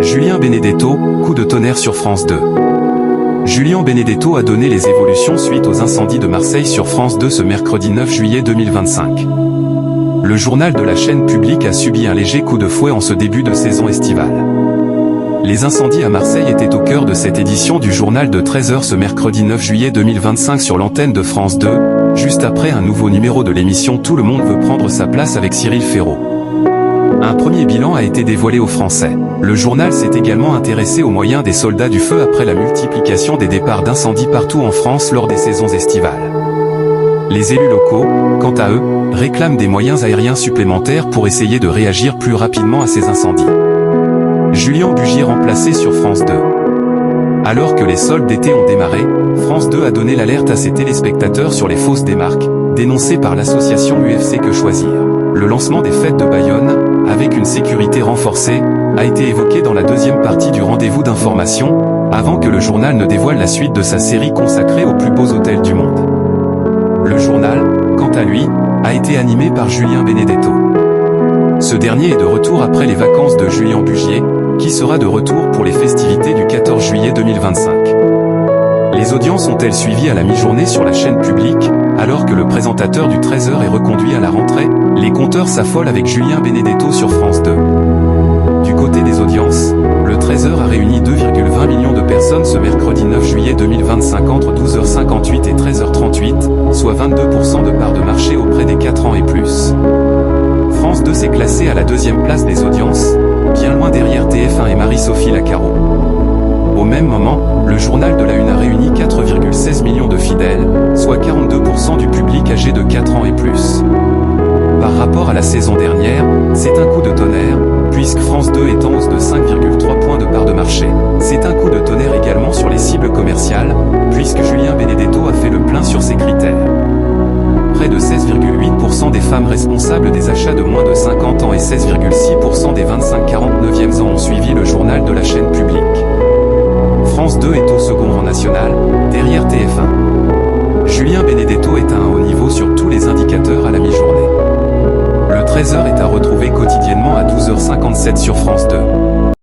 Julien Benedetto, coup de tonnerre sur France 2. Julien Benedetto a donné les évolutions suite aux incendies de Marseille sur France 2 ce mercredi 9 juillet 2025. Le journal de la chaîne publique a subi un léger coup de fouet en ce début de saison estivale. Les incendies à Marseille étaient au cœur de cette édition du journal de 13h ce mercredi 9 juillet 2025 sur l'antenne de France 2, juste après un nouveau numéro de l'émission Tout le monde veut prendre sa place avec Cyril Ferraud. Un premier bilan a été dévoilé aux Français. Le journal s'est également intéressé aux moyens des soldats du feu après la multiplication des départs d'incendie partout en France lors des saisons estivales. Les élus locaux, quant à eux, réclament des moyens aériens supplémentaires pour essayer de réagir plus rapidement à ces incendies. Julien Bugier remplacé sur France 2. Alors que les soldes d'été ont démarré, France 2 a donné l'alerte à ses téléspectateurs sur les fausses démarques, dénoncées par l'association UFC Que Choisir. Le lancement des fêtes de Bayonne, avec une sécurité renforcée, a été évoqué dans la deuxième partie du rendez-vous d'information, avant que le journal ne dévoile la suite de sa série consacrée aux plus beaux hôtels du monde. Le journal, quant à lui, a été animé par Julien Benedetto. Ce dernier est de retour après les vacances de Julien Bugier, qui sera de retour pour les festivités du 14 juillet 2025. Les audiences ont-elles suivi à la mi-journée sur la chaîne publique, alors que le présentateur du 13h est reconduit à la rentrée? Les compteurs s'affolent avec Julien Benedetto sur France 2. Du côté des audiences, le 13h a réuni 2,20 millions de personnes ce mercredi 9 juillet 2025 entre 12h58 et 13h38, soit 22% de part de marché auprès des 4 ans et plus. France 2 s'est classé à la deuxième place des audiences, bien loin derrière TF1 et Marie-Sophie Lacaro. Au même moment, le journal de la Une a réuni 4,16 millions de fidèles, soit 42% du public âgé de 4 ans et plus. Par rapport à la saison dernière, c'est un coup de tonnerre, puisque France 2 est en hausse de 5,3 points de part de marché. C'est un coup de tonnerre également sur les cibles commerciales, puisque Julien Benedetto a fait le plein sur ses critères. Près de 16,8% des femmes responsables des achats de moins de 50 ans et 16,6% des 25-49e ans ont suivi le journal de la chaîne publique. France 2 est au second rang national, derrière TF1. Julien Benedetto est à un haut niveau sur tous les indicateurs à la mi-journée. Le 13h est à retrouver quotidiennement à 12h57 sur France 2.